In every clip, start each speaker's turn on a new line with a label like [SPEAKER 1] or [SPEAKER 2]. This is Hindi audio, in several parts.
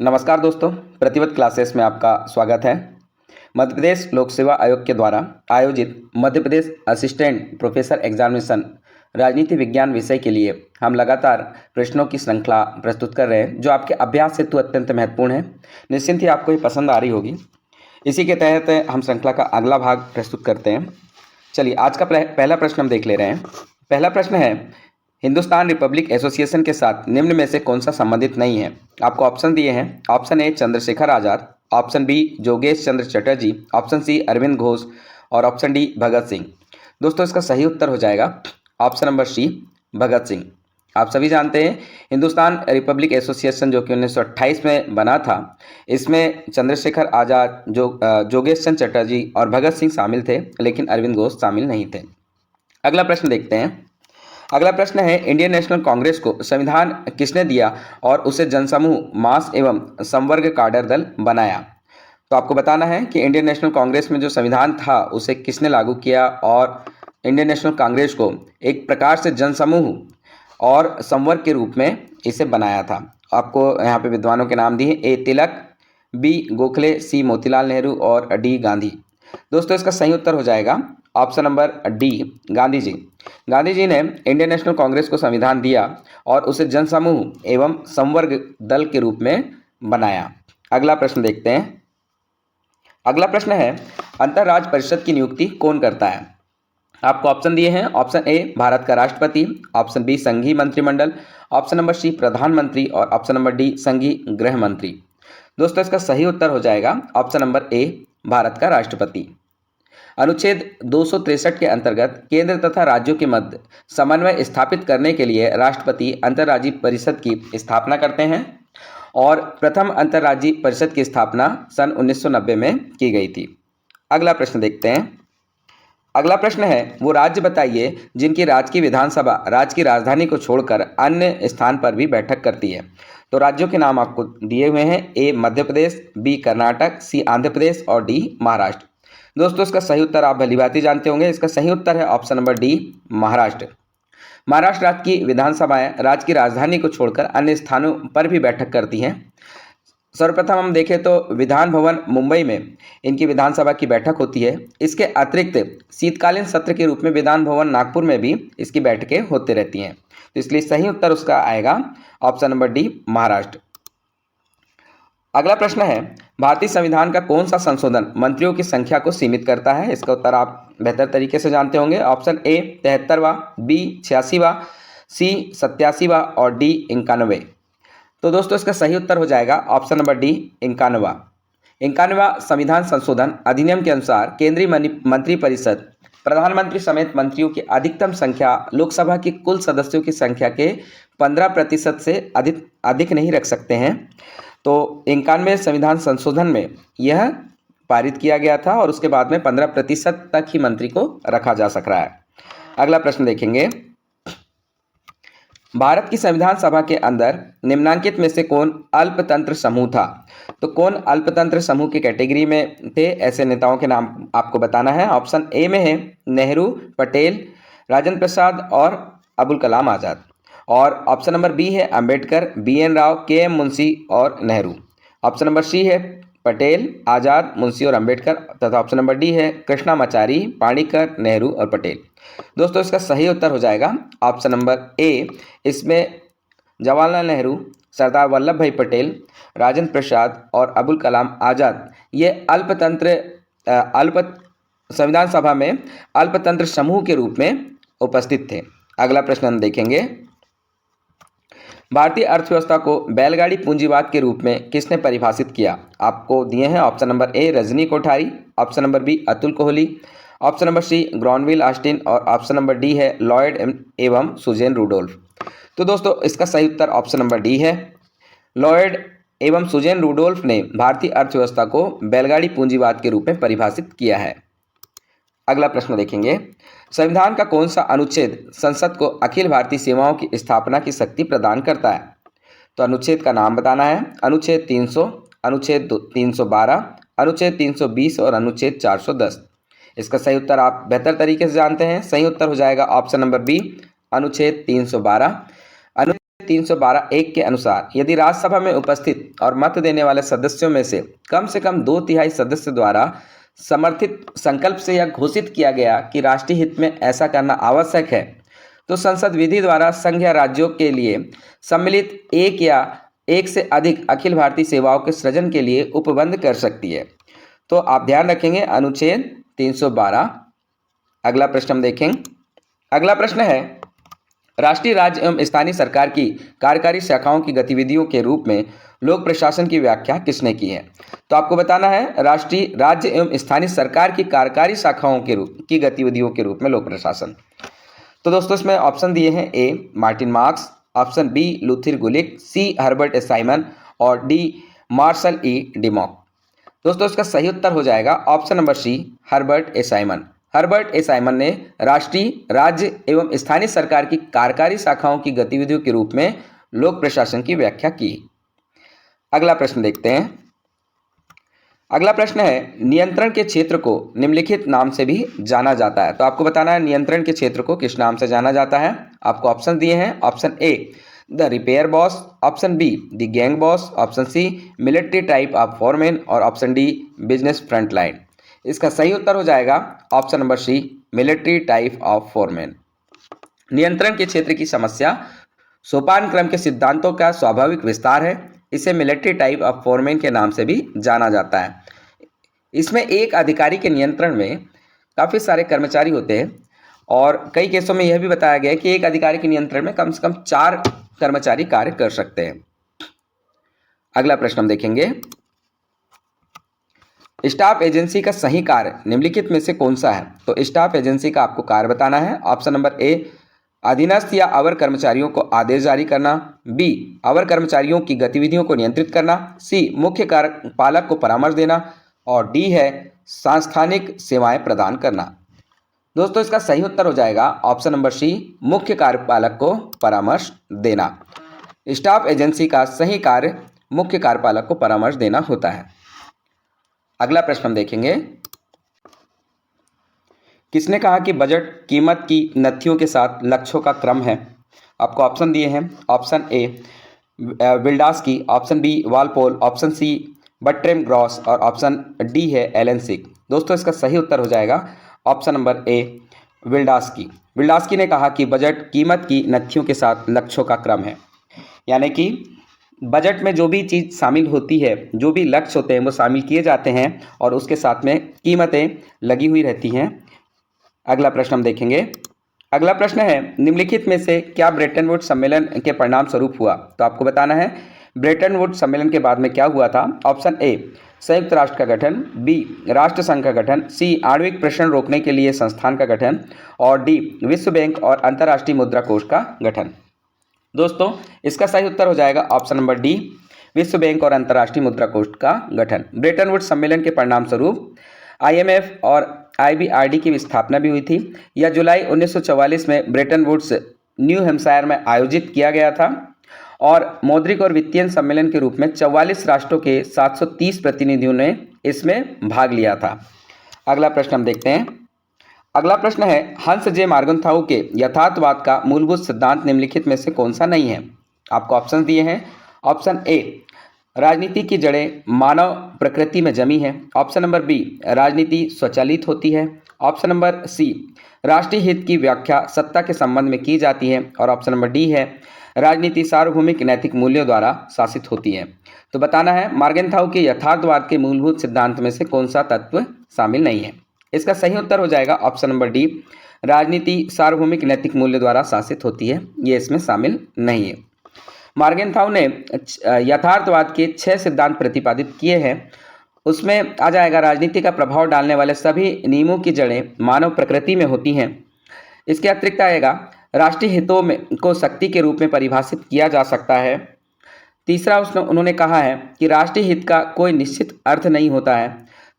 [SPEAKER 1] नमस्कार दोस्तों, प्रतिवत क्लासेस में आपका स्वागत है। मध्य प्रदेश लोक सेवा आयोग के द्वारा आयोजित Madhya Pradesh assistant professor examination राजनीति विज्ञान विषय के लिए हम लगातार प्रश्नों की श्रृंखला प्रस्तुत कर रहे हैं, जो आपके अभ्यास हेतु अत्यंत महत्वपूर्ण है। निश्चिंत ही आपको ये पसंद आ रही होगी। इसी के तहत हम श्रृंखला का अगला भाग प्रस्तुत करते हैं। चलिए, आज का पहला प्रश्न हम देख ले रहे हैं। पहला प्रश्न है, हिंदुस्तान रिपब्लिक एसोसिएशन के साथ निम्न में से कौन सा संबंधित नहीं है। आपको ऑप्शन दिए हैं। Option A Chandrashekhar Azad, option B Yogesh Chandra Chatterjee, option C Arvind Ghosh और ऑप्शन डी भगत सिंह। दोस्तों, इसका सही उत्तर हो जाएगा ऑप्शन नंबर सी, भगत सिंह। आप सभी जानते हैं, हिंदुस्तान रिपब्लिक एसोसिएशन जो कि 1928 में बना था, इसमें चंद्रशेखर आजाद, योगेश चंद्र चटर्जी और भगत सिंह शामिल थे, लेकिन अरविंद घोष शामिल नहीं थे। अगला प्रश्न देखते हैं। अगला प्रश्न है, इंडियन नेशनल कांग्रेस को संविधान किसने दिया और उसे जनसमूह, मास एवं संवर्ग काडर दल बनाया। तो आपको बताना है कि इंडियन नेशनल कांग्रेस में जो संविधान था उसे किसने लागू किया और इंडियन नेशनल कांग्रेस को एक प्रकार से जनसमूह और संवर्ग के रूप में इसे बनाया था। आपको यहाँ पे विद्वानों के नाम दिए, ए तिलक, बी गोखले, सी मोतीलाल नेहरू और डी गांधी। दोस्तों, इसका सही उत्तर हो जाएगा option number D, Gandhi ji. Gandhi ji ने इंडियन नेशनल कांग्रेस को संविधान दिया और उसे जनसमूह एवं संवर्ग दल के रूप में बनाया। अगला प्रश्न देखते हैं। अगला प्रश्न है, अंतरराज्य परिषद की नियुक्ति कौन करता है। आपको ऑप्शन दिए हैं। ऑप्शन ए भारत का राष्ट्रपति, ऑप्शन बी संघीय मंत्रिमंडल, ऑप्शन नंबर सी प्रधानमंत्री और ऑप्शन नंबर डी संघीय गृह मंत्री। दोस्तों, इसका सही उत्तर हो जाएगा ऑप्शन नंबर ए, भारत का राष्ट्रपति। अनुच्छेद 263 के अंतर्गत केंद्र तथा राज्यों के मध्य समन्वय स्थापित करने के लिए राष्ट्रपति अंतर्राज्यीय परिषद की स्थापना करते हैं और प्रथम अंतर्राज्यीय परिषद की स्थापना सन 1990 में की गई थी। अगला प्रश्न देखते हैं। अगला प्रश्न है, वो राज्य बताइए जिनकी राज्य की विधानसभा राज्य की राजधानी को छोड़कर अन्य स्थान पर भी बैठक करती है। तो राज्यों के नाम आपको दिए हुए हैं। ए मध्य प्रदेश, बी कर्नाटक, सी आंध्र प्रदेश और डी महाराष्ट्र। दोस्तों, इसका सही उत्तर आप भलीभांति जानते होंगे। इसका सही उत्तर है option number D, Maharashtra. Maharashtra राज्य की विधानसभाएं राज्य की राजधानी को छोड़कर अन्य स्थानों पर भी बैठक करती हैं। सर्वप्रथम हम देखें तो विधान भवन मुंबई में इनकी विधानसभा की बैठक होती है। इसके अतिरिक्त शीतकालीन सत्र के रूप में विधान भवन नागपुर में भी इसकी बैठकें होती रहती हैं। तो इसलिए सही उत्तर उसका आएगा ऑप्शन नंबर डी, महाराष्ट्र। अगला प्रश्न है, भारतीय संविधान का कौन सा संशोधन मंत्रियों की संख्या को सीमित करता है। इसका उत्तर आप बेहतर तरीके से जानते होंगे। ऑप्शन ए 73वां, बी 86वां, सी 87वां और डी 91। तो दोस्तों, इसका सही उत्तर हो जाएगा ऑप्शन नंबर डी, 91वां। 91वां संविधान संशोधन अधिनियम के अनुसार केंद्रीय मंत्रिपरिषद प्रधानमंत्री समेत मंत्रियों की अधिकतम संख्या लोकसभा की कुल सदस्यों की संख्या के 15% से अधिक नहीं रख सकते हैं। तो 91वें संविधान संशोधन में यह पारित किया गया था और उसके बाद में 15% तक ही मंत्री को रखा जा सक रहा है। अगला प्रश्न देखेंगे। भारत की संविधान सभा के अंदर निम्नांकित में से कौन अल्पतंत्र समूह था। तो कौन अल्पतंत्र समूह की कैटेगरी में थे, ऐसे नेताओं के नाम आपको बताना है। ऑप्शन ए में है नेहरू, पटेल, राजेंद्र प्रसाद और अबुल कलाम आजाद। और ऑप्शन नंबर बी है अंबेडकर, BN राव, KM मुंशी और नेहरू। ऑप्शन नंबर सी है पटेल, आज़ाद, मुंशी और अंबेडकर तथा ऑप्शन नंबर डी है कृष्णामाचारी, पाणिकर, नेहरू और पटेल। दोस्तों, इसका सही उत्तर हो जाएगा ऑप्शन नंबर ए। इसमें जवाहरलाल नेहरू, सरदार वल्लभ भाई पटेल, राजेंद्र प्रसाद और अबुल कलाम आज़ाद ये संविधान सभा में अल्पतंत्र समूह के रूप में उपस्थित थे। अगला प्रश्न हम देखेंगे। भारतीय अर्थव्यवस्था को बैलगाड़ी पूंजीवाद के रूप में किसने परिभाषित किया। आपको दिए हैं। Option number A Rajni Kothari, option number B Atul Kohli, option number C Granville Austin और ऑप्शन नंबर डी है लॉयड एवं सुजेन रूडोल्फ। तो दोस्तों, इसका सही उत्तर ऑप्शन नंबर डी है। लॉयड एवं सुजेन रूडोल्फ ने भारतीय अर्थव्यवस्था को बैलगाड़ी पूंजीवाद के रूप में परिभाषित किया है। अगला प्रश्न देखेंगे। संविधान का कौन सा अनुच्छेद संसद को अखिल भारतीय सेवाओं की स्थापना की शक्ति प्रदान करता है। तो अनुच्छेद का नाम बताना है। अनुच्छेद 300, अनुच्छेद 312, अनुच्छेद 320 और अनुच्छेद 410। इसका सही उत्तर आप बेहतर तरीके से जानते हैं। सही उत्तर हो जाएगा ऑप्शन नंबर बी, अनुच्छेद 312। अनुच्छेद 312(1) के अनुसार यदि राज्यसभा में उपस्थित और मत देने वाले सदस्यों में से कम 2/3 सदस्य द्वारा समर्थित संकल्प से यह घोषित किया गया कि राष्ट्रीय हित में ऐसा करना आवश्यक है, तो संसद विधि द्वारा संघ या राज्यों के लिए सम्मिलित एक या एक से अधिक अखिल भारतीय सेवाओं के सृजन के लिए उपबंध कर सकती है। तो आप ध्यान रखेंगे अनुच्छेद 312। अगला प्रश्न हम देखेंगे। अगला प्रश्न है, राष्ट्रीय, राज्य एवं स्थानीय सरकार की कार्यकारी शाखाओं की गतिविधियों के रूप में लोक प्रशासन की व्याख्या किसने की है? तो आपको बताना है राष्ट्रीय, राज्य एवं स्थानीय सरकार की कार्यकारी शाखाओं की गतिविधियों के रूप में लोक प्रशासन। तो दोस्तों इसमें ऑप्शन दिए हैं, A Martin Marx, option B Luther Gulick, C Herbert A Simon और डी मार्शल ई डिमॉक। दोस्तों इसका सही उत्तर हो जाएगा option number C Herbert A Simon. Herbert A Simon ने राष्ट्रीय, राज्य एवं स्थानीय सरकार की कार्यकारी शाखाओं की गतिविधियों के रूप में लोक प्रशासन की व्याख्या की। अगला प्रश्न देखते हैं। अगला प्रश्न है, नियंत्रण के क्षेत्र को निम्नलिखित नाम से भी जाना जाता है। तो आपको बताना है नियंत्रण के क्षेत्र को किस नाम से जाना जाता है। आपको ऑप्शन दिए हैं, option A the repair boss, option B the gang boss, option C military type of foreman और option D business front line. इसका सही उत्तर हो जाएगा option number C military type of foreman. नियंत्रण के क्षेत्र की समस्या सोपान क्रम के सिद्धांतों का स्वाभाविक विस्तार है। इसे मिलिट्री टाइप ऑफ फोरमैन के नाम से भी जाना जाता है। इसमें एक अधिकारी के नियंत्रण में काफ़ी सारे कर्मचारी होते हैं और कई केसों में यह भी बताया गया है कि एक अधिकारी के नियंत्रण में कम से कम 4 कर्मचारी कार्य कर सकते हैं। अगला प्रश्न हम देखेंगे। स्टाफ एजेंसी का सही कार्य निम्नलिखित में से कौन सा है? तो स्टाफ एजेंसी का आपको कार्य बताना है। ऑप्शन नंबर ए अधीनस्थ या अवर कर्मचारियों को आदेश जारी करना, बी अवर कर्मचारियों की गतिविधियों को नियंत्रित करना, सी मुख्य कार्यपालक को परामर्श देना और डी है सांस्थानिक सेवाएं प्रदान करना। दोस्तों इसका सही उत्तर हो जाएगा ऑप्शन नंबर सी मुख्य कार्यपालक को परामर्श देना। स्टाफ एजेंसी का सही कार्य मुख्य कार्यपालक को परामर्श देना होता है। अगला प्रश्न हम देखेंगे। किसने कहा कि बजट कीमत की नथियों के साथ लक्ष्यों का क्रम है? आपको ऑप्शन दिए हैं, option A Wildavsky, option B Walpole, option C Bertram Gross और ऑप्शन डी है एलन सिक। दोस्तों इसका सही उत्तर हो जाएगा ऑप्शन नंबर ए विल्डास्की। विल्डास्की ने कहा कि बजट कीमत की नथियों के साथ लक्ष्यों का क्रम है, यानी कि बजट में जो भी चीज़ शामिल होती है, जो भी लक्ष्य होते हैं वो शामिल किए जाते हैं और उसके साथ में कीमतें लगी हुई रहती हैं। अगला प्रश्न हम देखेंगे। अगला प्रश्न है, निम्नलिखित में से क्या ब्रेटन वुड्स सम्मेलन के परिणाम स्वरूप हुआ? तो आपको बताना है ब्रेटन वुड्स सम्मेलन के बाद में क्या हुआ था। ऑप्शन ए संयुक्त राष्ट्र का गठन, बी राष्ट्र संघ का गठन, सी आणविक प्रश्न रोकने के लिए संस्थान का गठन और डी विश्व बैंक और अंतर्राष्ट्रीय मुद्रा कोष का गठन। दोस्तों इसका सही उत्तर हो जाएगा ऑप्शन नंबर डी विश्व बैंक और अंतर्राष्ट्रीय मुद्रा कोष का गठन। ब्रेटन वुड्स सम्मेलन के परिणाम स्वरूप IMF और IBRD की स्थापना भी हुई थी। यह जुलाई 1944 में ब्रेटन वुड्स न्यू हैम्पशायर में आयोजित किया गया था और मौद्रिक और वित्तीय सम्मेलन के रूप में 44 राष्ट्रों के 730 प्रतिनिधियों ने इसमें भाग लिया था। अगला प्रश्न हम देखते हैं। अगला प्रश्न है, हंस जे मार्गन्थाउ के यथार्थवाद का मूलभूत सिद्धांत निम्नलिखित में से कौन सा नहीं है? आपको ऑप्शन दिए हैं। ऑप्शन ए राजनीति की जड़ें मानव प्रकृति में जमी है, ऑप्शन नंबर बी राजनीति स्वचालित होती है, ऑप्शन नंबर सी राष्ट्रीय हित की व्याख्या सत्ता के संबंध में की जाती है और ऑप्शन नंबर डी है राजनीति सार्वभौमिक नैतिक मूल्यों द्वारा शासित होती है। तो बताना है मार्गन्थाउ के यथार्थवाद के मूलभूत सिद्धांत में से कौन सा तत्व शामिल नहीं है। इसका सही उत्तर हो जाएगा ऑप्शन नंबर डी राजनीति सार्वभौमिक नैतिक मूल्य द्वारा शासित होती है, ये इसमें शामिल नहीं है। मार्गन्थाउ ने यथार्थवाद के 6 सिद्धांत प्रतिपादित किए हैं। उसमें आ जाएगा राजनीति का प्रभाव डालने वाले सभी नियमों की जड़ें मानव प्रकृति में होती हैं। इसके अतिरिक्त आएगा राष्ट्रीय हितों में को शक्ति के रूप में परिभाषित किया जा सकता है। तीसरा उन्होंने कहा है कि राष्ट्रीय हित का कोई निश्चित अर्थ नहीं होता है।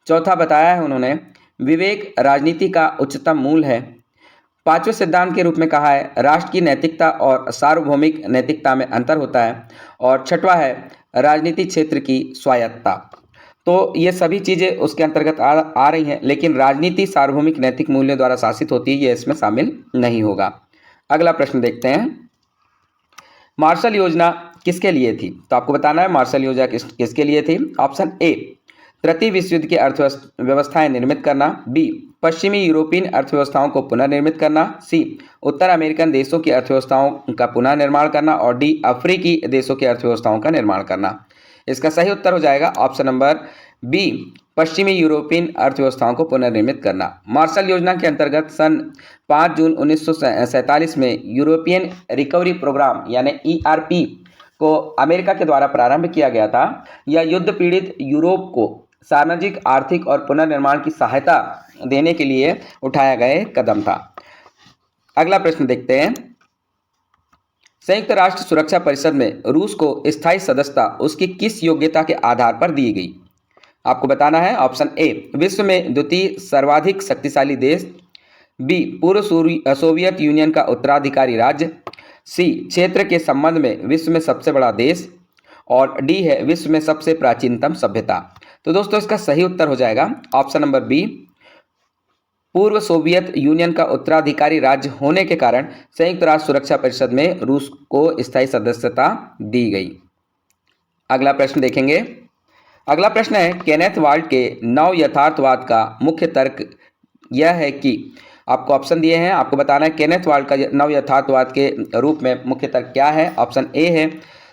[SPEAKER 1] चौथा बताया है उन्होंने विवेक राजनीति का उच्चतम मूल है। पांचवें सिद्धांत के रूप में कहा है राष्ट्र की नैतिकता और सार्वभौमिक नैतिकता में अंतर होता है और छठवां है राजनीति क्षेत्र की स्वायत्तता। तो ये सभी चीज़ें उसके अंतर्गत आ रही हैं, लेकिन राजनीति सार्वभौमिक नैतिक मूल्य द्वारा शासित होती है, ये इसमें शामिल नहीं होगा। अगला प्रश्न देखते हैं। मार्शल योजना किसके लिए थी? तो आपको बताना है मार्शल योजना किसके लिए थी। ऑप्शन ए, तृतीय विश्व युद्ध की अर्थव्यवस्थाएं निर्मित करना। बी, पश्चिमी यूरोपीय अर्थव्यवस्थाओं को पुनर्निर्मित करना। सी, उत्तर अमेरिकन देशों की अर्थव्यवस्थाओं का पुनर्निर्माण करना। और डी, अफ्रीकी देशों की अर्थव्यवस्थाओं का निर्माण करना। इसका सही उत्तर हो जाएगा ऑप्शन नंबर बी, पश्चिमी यूरोपीय अर्थव्यवस्थाओं को पुनर्निर्मित करना। मार्शल योजना के अंतर्गत सन 5 जून 1947 में यूरोपियन रिकवरी प्रोग्राम यानी ERP को अमेरिका के द्वारा प्रारंभ किया गया था। यह युद्ध पीड़ित यूरोप को सामाजिक, आर्थिक और पुनर्निर्माण की सहायता देने के लिए उठाया गया कदम था। अगला प्रश्न देखते हैं। संयुक्त राष्ट्र सुरक्षा परिषद में रूस को स्थायी सदस्यता उसकी किस योग्यता के आधार पर दी गई? आपको बताना है। ऑप्शन ए, विश्व में द्वितीय सर्वाधिक शक्तिशाली देश। बी, पूर्व सोवियत यूनियन का उत्तराधिकारी राज्य। सी, क्षेत्र के संबंध में विश्व में सबसे बड़ा देश। और डी है विश्व में सबसे प्राचीनतम सभ्यता। तो दोस्तों इसका सही उत्तर हो जाएगा ऑप्शन नंबर बी, पूर्व सोवियत यूनियन का उत्तराधिकारी राज्य होने के कारण संयुक्त राष्ट्र सुरक्षा परिषद में रूस को स्थायी सदस्यता दी गई। अगला प्रश्न देखेंगे। अगला प्रश्न है, केनेथ वाल्ट के नव यथार्थवाद का मुख्य तर्क यह है कि, आपको ऑप्शन दिए हैं, आपको बताना है केनेथ वाल्ट का नव यथार्थवाद के रूप में मुख्य तर्क क्या है। ऑप्शन ए है,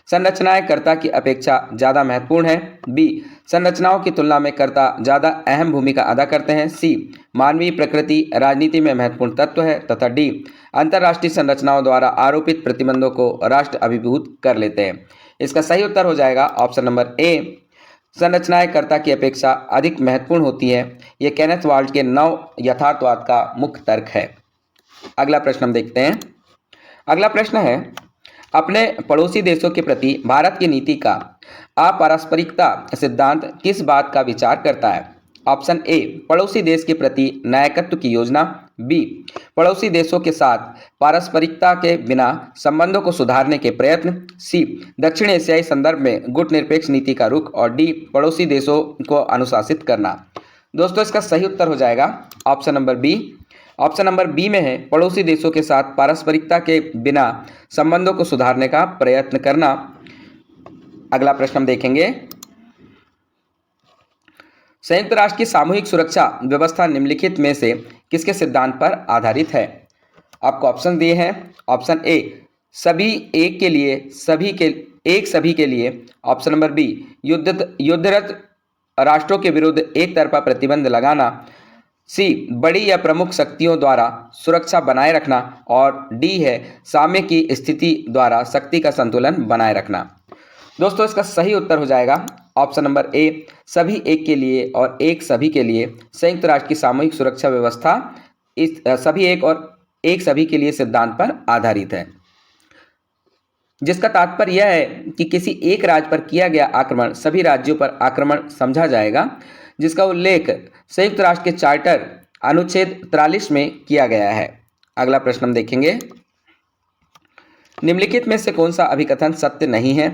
[SPEAKER 1] संरचनाएं कर्ता की अपेक्षा ज़्यादा महत्वपूर्ण है। बी, संरचनाओं की तुलना में कर्ता ज़्यादा अहम भूमिका अदा करते हैं। सी, मानवीय प्रकृति राजनीति में महत्वपूर्ण तत्व है। तथा डी, अंतर्राष्ट्रीय संरचनाओं द्वारा आरोपित प्रतिबंधों को राष्ट्र अभिभूत कर लेते हैं। इसका सही उत्तर हो जाएगा ऑप्शन नंबर ए, संरचनाएं कर्ता की अपेक्षा अधिक महत्वपूर्ण होती है। यह केनेथ वाल्ट के नव यथार्थवाद का मुख्य तर्क है। अगला प्रश्न हम देखते हैं। अगला प्रश्न है, अपने पड़ोसी देशों के प्रति भारत की नीति का अपारस्परिकता सिद्धांत किस बात का विचार करता है? ऑप्शन ए, पड़ोसी देश के प्रति नायकत्व की योजना। बी, पड़ोसी देशों के साथ पारस्परिकता के बिना संबंधों को सुधारने के प्रयत्न। सी, दक्षिण एशियाई संदर्भ में गुटनिरपेक्ष नीति का रुख। और डी, पड़ोसी देशों को अनुशासित करना। दोस्तों इसका सही उत्तर हो जाएगा option number B. Option number B में है पड़ोसी देशों के साथ पारस्परिकता के बिना संबंधों को सुधारने का प्रयत्न करना। अगला प्रश्न हम देखेंगे। संयुक्त राष्ट्र की सामूहिक सुरक्षा व्यवस्था निम्नलिखित में से किसके सिद्धांत पर आधारित है? आपको ऑप्शन दिए हैं। ऑप्शन ए, सभी एक के लिए, सभी के लिए। ऑप्शन नंबर बी, युद्धरत राष्ट्रों के विरुद्ध एक तरफा प्रतिबंध लगाना। सी, बड़ी या प्रमुख शक्तियों द्वारा सुरक्षा बनाए रखना। और डी है साम्य की स्थिति द्वारा शक्ति का संतुलन बनाए रखना। दोस्तों इसका सही उत्तर हो जाएगा ऑप्शन नंबर ए, सभी एक के लिए और एक सभी के लिए। संयुक्त राष्ट्र की सामूहिक सुरक्षा व्यवस्था इस सभी एक और एक सभी के लिए सिद्धांत पर आधारित है, जिसका तात्पर्य यह है कि किसी एक राज्य पर किया गया आक्रमण सभी राज्यों पर आक्रमण समझा जाएगा, जिसका उल्लेख संयुक्त राष्ट्र के चार्टर अनुच्छेद 43 में किया गया है। अगला प्रश्न हम देखेंगे। निम्नलिखित में से कौन सा अभिकथन सत्य नहीं है?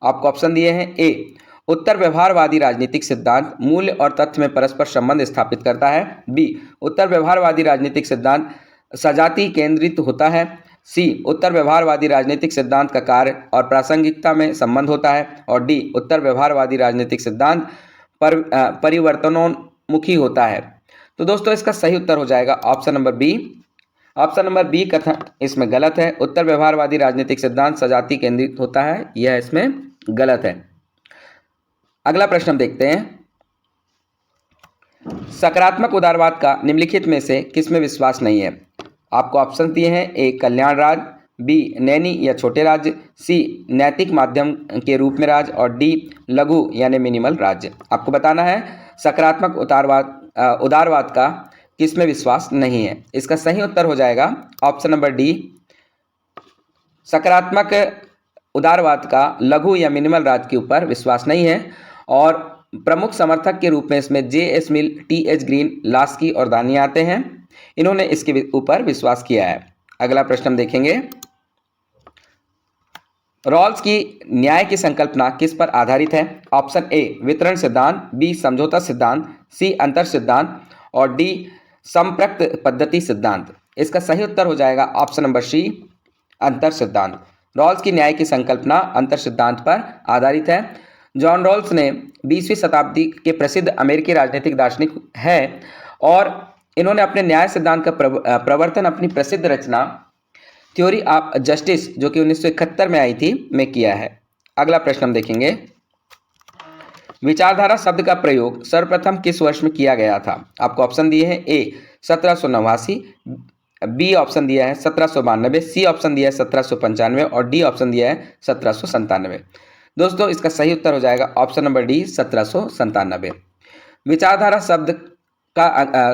[SPEAKER 1] आपको ऑप्शन दिए हैं। ए, उत्तर व्यवहारवादी राजनीतिक सिद्धांत मूल्य और तथ्य में परस्पर संबंध स्थापित करता है। बी, उत्तर व्यवहारवादी राजनीतिक सिद्धांत सजातीय केंद्रित होता है। सी, उत्तर व्यवहारवादी राजनीतिक सिद्धांत का कार्य और प्रासंगिकता में संबंध होता है। और डी, उत्तर व्यवहारवादी राजनीतिक सिद्धांत परिवर्तनोन्मुखी होता है। तो दोस्तों इसका सही उत्तर हो जाएगा option number B. Option number B कथन इसमें गलत है। उत्तर व्यवहारवादी राजनीतिक सिद्धांत सजातीय केंद्रित होता है, यह इसमें गलत है। अगला प्रश्न हम देखते हैं। सकारात्मक उदारवाद का निम्नलिखित में से किसमें विश्वास नहीं है? आपको ऑप्शन दिए हैं। ए, कल्याण राज्य। बी, नैनी या छोटे राज्य। सी, नैतिक माध्यम के रूप में राज्य। और डी, लघु यानी मिनिमल राज्य। आपको बताना है सकारात्मक उदारवाद का किसमें विश्वास नहीं है। इसका सही उत्तर हो जाएगा ऑप्शन नंबर डी, सकारात्मक उदारवाद का लघु या मिनिमल राज्य के ऊपर विश्वास नहीं है। और प्रमुख समर्थक के रूप में इसमें JS मिल, TH ग्रीन, लास्की और दानी आते हैं। इन्होंने इसके ऊपर विश्वास किया है। अगला प्रश्न हम देखेंगे। रॉल्स की न्याय की संकल्पना किस पर आधारित है? ऑप्शन ए, वितरण सिद्धांत। बी, समझौता सिद्धांत। सी, अंतर सिद्धांत। और डी, संप्रक्त पद्धति सिद्धांत। इसका सही उत्तर हो जाएगा ऑप्शन नंबर सी, अंतर सिद्धांत। रॉल्स की न्याय की संकल्पना अंतर सिद्धांत पर आधारित है। जॉन रॉल्स ने 20वीं शताब्दी के प्रसिद्ध अमेरिकी राजनीतिक दार्शनिक है और इन्होंने अपने न्याय सिद्धांत का प्रवर्तन अपनी प्रसिद्ध रचना थ्योरी ऑफ जस्टिस, जो कि 1971 में आई थी, में किया है। अगला प्रश्न हम देखेंगे, विचारधारा शब्द का प्रयोग सर्वप्रथम किस वर्ष में किया गया था? आपको ऑप्शन दिए हैं, ए 1789, बी ऑप्शन दिया है 1792, सी ऑप्शन दिया है 1795 और डी ऑप्शन दिया है 1797। दोस्तों इसका सही उत्तर हो जाएगा ऑप्शन नंबर डी 1797। विचारधारा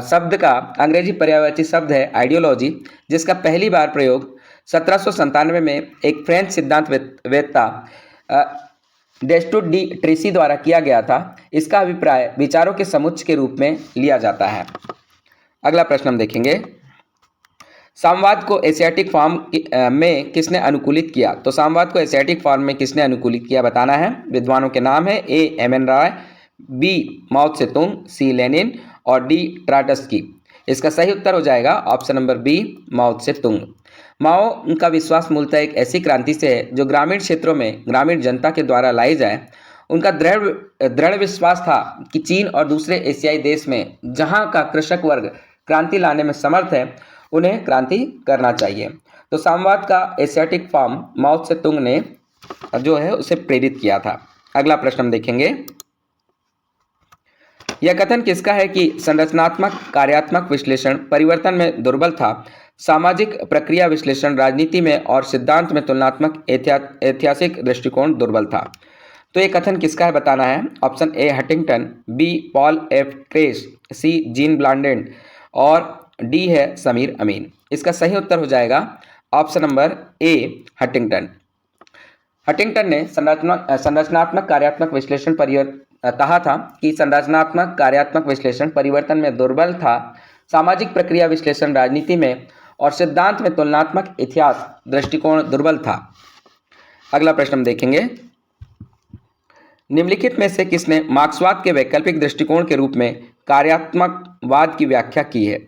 [SPEAKER 1] शब्द का अंग्रेजी पर्यायवाची शब्द है आइडियोलॉजी, जिसका पहली बार प्रयोग 1797 में एक फ्रेंच सिद्धांत वेत्ता डेस्टुड डी ट्रेसी द्वारा किया गया था। इसका अभिप्राय विचारों के समुच्चय के रूप में लिया जाता है। अगला प्रश्न हम देखेंगे, साम्यवाद को एशियाटिक फॉर्म में किसने अनुकूलित किया? तो साम्यवाद को एशियाटिक फॉर्म में किसने अनुकूलित किया बताना है। विद्वानों के नाम है, ए एम.एन. राय, बी माओ त्से-तुंग, सी लेनिन और डी ट्राटस्की। इसका सही उत्तर हो जाएगा ऑप्शन नंबर बी माओ त्से-तुंग। माओ का विश्वास मूलतः एक ऐसी क्रांति से है जो ग्रामीण क्षेत्रों में ग्रामीण जनता के द्वारा लाई जाए। उनका दृढ़ विश्वास था कि चीन और दूसरे एशियाई देश में जहां का कृषक वर्ग क्रांति लाने में समर्थ है, उन्हें क्रांति करना चाहिए। तो साम्यवाद का एशियाटिक फॉर्म माओ त्से-तुंग ने जो है उसे प्रेरित किया था। अगला प्रश्न हम देखेंगे, यह कथन किसका है कि संरचनात्मक कार्यात्मक विश्लेषण परिवर्तन में दुर्बल था, सामाजिक प्रक्रिया विश्लेषण राजनीति में और सिद्धांत में तुलनात्मक ऐतिहासिक दृष्टिकोण दुर्बल था? तो ये कथन किसका है बताना है। Option A Huntington, B Paul F Kress, C Jean Blondel और डी है समीर अमीन। इसका सही उत्तर हो जाएगा ऑप्शन नंबर ए हंटिंगटन। हंटिंगटन ने संरचनात्मक कार्यात्मक विश्लेषण कहा था कि संरचनात्मक कार्यात्मक विश्लेषण परिवर्तन में दुर्बल था, सामाजिक प्रक्रिया विश्लेषण राजनीति में और सिद्धांत में तुलनात्मक इतिहास दृष्टिकोण दुर्बल था। अगला प्रश्न हम देखेंगे, निम्नलिखित में से किसने मार्क्सवाद के वैकल्पिक दृष्टिकोण के रूप में कार्यात्मकवाद की व्याख्या की है?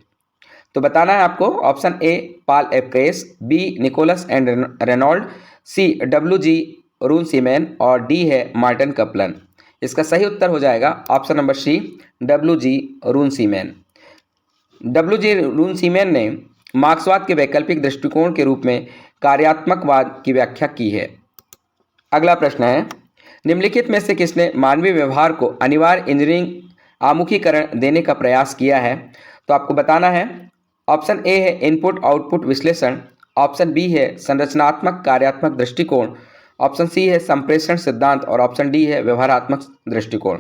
[SPEAKER 1] तो बताना है आपको। Option A Paul F Kress, B Nicholas and Reynold, C W G. Runciman और डी है मार्टिन कपलन। इसका सही उत्तर हो जाएगा ऑप्शन नंबर सी डब्ल्यू.जी. रूनसीमैन। डब्ल्यू.जी. रूनसीमैन ने मार्क्सवाद के वैकल्पिक दृष्टिकोण के रूप में कार्यात्मकवाद की व्याख्या की है। अगला प्रश्न है, निम्नलिखित में से किसने मानवीय व्यवहार को अनिवार्य इंजीनियरिंग आमुखीकरण देने का प्रयास किया है? तो आपको बताना है। ऑप्शन ए है इनपुट आउटपुट विश्लेषण, ऑप्शन बी है संरचनात्मक कार्यात्मक दृष्टिकोण, ऑप्शन सी है संप्रेषण सिद्धांत और ऑप्शन डी है व्यवहारात्मक दृष्टिकोण।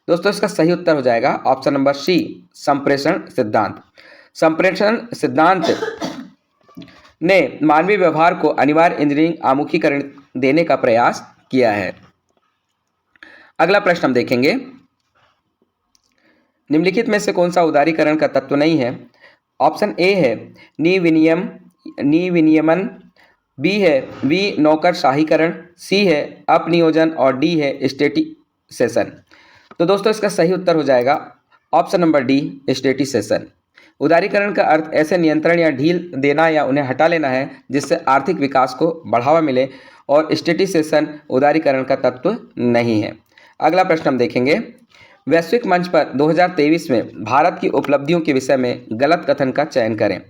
[SPEAKER 1] दोस्तों इसका सही उत्तर हो जाएगा ऑप्शन नंबर सी संप्रेषण सिद्धांत। संप्रेषण सिद्धांत ने मानवीय व्यवहार को अनिवार्य इंजीनियरिंग आमुखीकरण देने का प्रयास किया है। अगला प्रश्न हम देखेंगे, निम्नलिखित में से कौन सा उदारीकरण का तत्व नहीं है? ऑप्शन ए है निविनियमन, बी है नौकरशाहीकरण, सी है अपनियोजन और डी है स्टेटिसेशन। तो दोस्तों इसका सही उत्तर हो जाएगा ऑप्शन नंबर डी स्टेटिसेशन। उदारीकरण का अर्थ ऐसे नियंत्रण या ढील देना या उन्हें हटा लेना है जिससे आर्थिक विकास को बढ़ावा मिले, और स्टेटिसेशन उदारीकरण का तत्व नहीं है। अगला प्रश्न हम देखेंगे, वैश्विक मंच पर 2023 में भारत की उपलब्धियों के विषय में गलत कथन का चयन करें।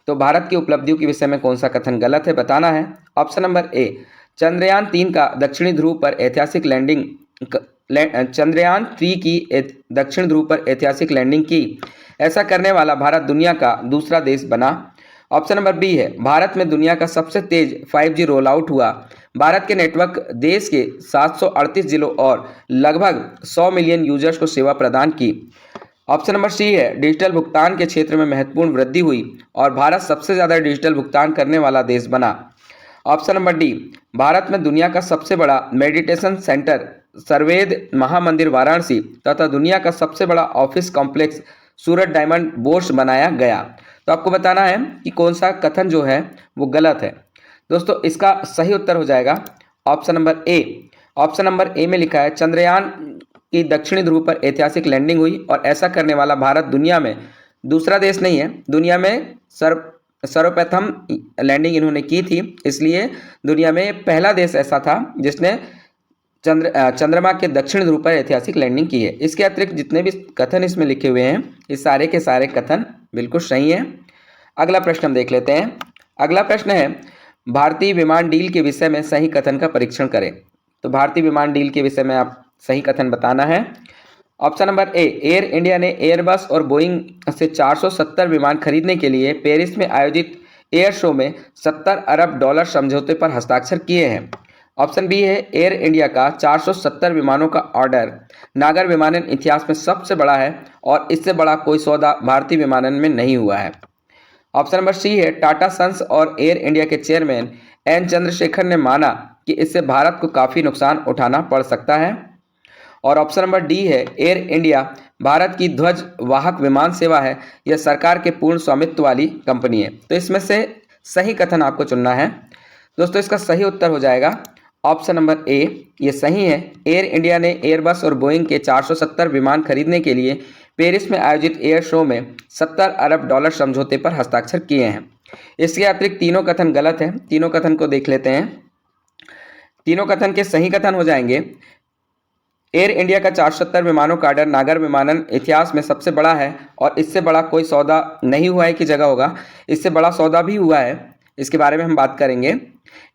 [SPEAKER 1] तो भारत की उपलब्धियों के विषय में कौन सा कथन गलत है बताना है। ऑप्शन नंबर ए चंद्रयान 3 का दक्षिणी ध्रुव पर ऐतिहासिक लैंडिंग, चंद्रयान 3 की दक्षिण ध्रुव पर ऐतिहासिक लैंडिंग की, ऐसा करने वाला भारत दुनिया का दूसरा देश बना। ऑप्शन नंबर बी है भारत में दुनिया का सबसे तेज 5G रोल आउट हुआ। भारत के नेटवर्क देश के 738 जिलों और लगभग 100 मिलियन यूजर्स को सेवा प्रदान की। ऑप्शन नंबर सी है डिजिटल भुगतान के क्षेत्र में महत्वपूर्ण वृद्धि हुई और भारत सबसे ज़्यादा डिजिटल भुगतान करने वाला देश बना। ऑप्शन नंबर डी भारत में दुनिया का सबसे बड़ा मेडिटेशन सेंटर सर्वेद महामंदिर वाराणसी तथा दुनिया का सबसे बड़ा ऑफिस कॉम्प्लेक्स सूरत डायमंड बोर्स बनाया गया। तो आपको बताना है कि कौन सा कथन जो है वो गलत है। दोस्तों इसका सही उत्तर हो जाएगा ऑप्शन नंबर ए। ऑप्शन नंबर ए में लिखा है चंद्रयान की दक्षिणी ध्रुव पर ऐतिहासिक लैंडिंग हुई और ऐसा करने वाला भारत दुनिया में दूसरा देश नहीं है, दुनिया में सर्वप्रथम लैंडिंग इन्होंने की थी, इसलिए दुनिया में पहला देश ऐसा था जिसने चंद्रमा के दक्षिण ध्रुव पर ऐतिहासिक लैंडिंग की है। इसके अतिरिक्त जितने भी कथन इसमें लिखे हुए हैं, ये सारे के सारे कथन बिल्कुल सही हैं। अगला प्रश्न हम देख लेते हैं। अगला प्रश्न है, भारतीय विमान डील के विषय में सही कथन का परीक्षण करें। तो भारतीय विमान डील के विषय में आप सही कथन बताना है। ऑप्शन नंबर ए, एयर इंडिया ने एयरबस और बोइंग से 470 विमान खरीदने के लिए पेरिस में आयोजित एयर शो में 70 अरब डॉलर समझौते पर हस्ताक्षर किए हैं। ऑप्शन बी है, एयर इंडिया का 470 विमानों का ऑर्डर नागर विमानन इतिहास में सबसे बड़ा है और इससे बड़ा कोई सौदा भारतीय विमानन में नहीं हुआ है। ऑप्शन नंबर सी है, टाटा सन्स और एयर इंडिया के चेयरमैन एन चंद्रशेखर ने माना कि इससे भारत को काफ़ी नुकसान उठाना पड़ सकता है। और ऑप्शन नंबर डी है, एयर इंडिया भारत की ध्वज वाहक विमान सेवा है, यह सरकार के पूर्ण स्वामित्व वाली कंपनी है। तो इसमें से सही कथन आपको चुनना है। दोस्तों, इसका सही उत्तर हो जाएगा ऑप्शन नंबर ए, ये सही है। एयर इंडिया ने एयरबस और बोइंग के 470 विमान खरीदने के लिए पेरिस में आयोजित एयर शो में 70 अरब डॉलर समझौते पर हस्ताक्षर किए हैं। इसके अतिरिक्त तीनों कथन गलत हैं। तीनों कथन को देख लेते हैं। तीनों कथन के सही कथन हो जाएंगे, एयर इंडिया का 470 विमानों का ऑर्डर नागर विमानन इतिहास में सबसे बड़ा है और इससे बड़ा कोई सौदा नहीं हुआ है की जगह होगा, इससे बड़ा सौदा भी हुआ है, इसके बारे में हम बात करेंगे।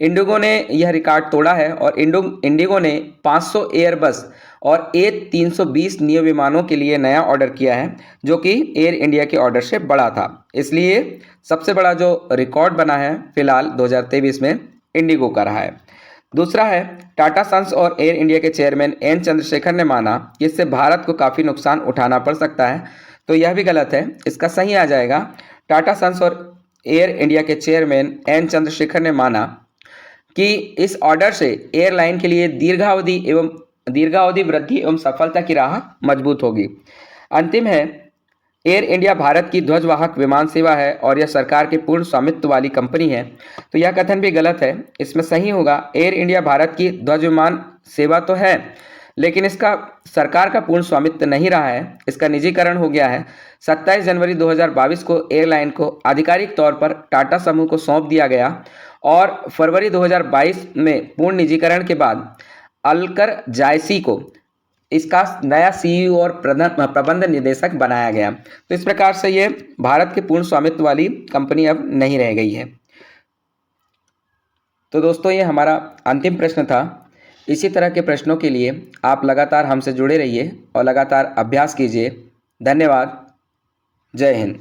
[SPEAKER 1] इंडिगो ने यह रिकॉर्ड तोड़ा है और इंडिगो ने 500 एयरबस और A320 नियो विमानों के लिए नया ऑर्डर किया है, जो कि एयर इंडिया के ऑर्डर से बड़ा था। इसलिए सबसे बड़ा जो रिकॉर्ड बना है फिलहाल 2023 में इंडिगो का रहा है। दूसरा है, टाटा सन्स और एयर इंडिया के चेयरमैन एन चंद्रशेखर ने माना कि इससे भारत को काफ़ी नुकसान उठाना पड़ सकता है। तो यह भी गलत है। इसका सही आ जाएगा, टाटा सन्स और एयर इंडिया के चेयरमैन एन चंद्रशेखर ने माना कि इस ऑर्डर से एयरलाइन के लिए दीर्घावधि वृद्धि एवं सफलता की राह मजबूत होगी। अंतिम है, एयर इंडिया भारत की ध्वजवाहक विमान सेवा है और यह सरकार के पूर्ण स्वामित्व वाली कंपनी है। तो यह कथन भी गलत है। इसमें सही होगा, एयर इंडिया भारत की ध्वज विमान सेवा तो है, लेकिन इसका सरकार का पूर्ण स्वामित्व नहीं रहा है, इसका निजीकरण हो गया है। 27 जनवरी 2022 को एयरलाइन को आधिकारिक तौर पर टाटा समूह को सौंप दिया गया और फरवरी 2022 में पूर्ण निजीकरण के बाद अलकर जायसी को इसका नया सीईओ और प्रबंध निदेशक बनाया गया। तो इस प्रकार से ये भारत के पूर्ण स्वामित्व वाली कंपनी अब नहीं रह गई है। तो दोस्तों, ये हमारा अंतिम प्रश्न था। इसी तरह के प्रश्नों के लिए आप लगातार हमसे जुड़े रहिए और लगातार अभ्यास कीजिए। धन्यवाद। जय हिंद।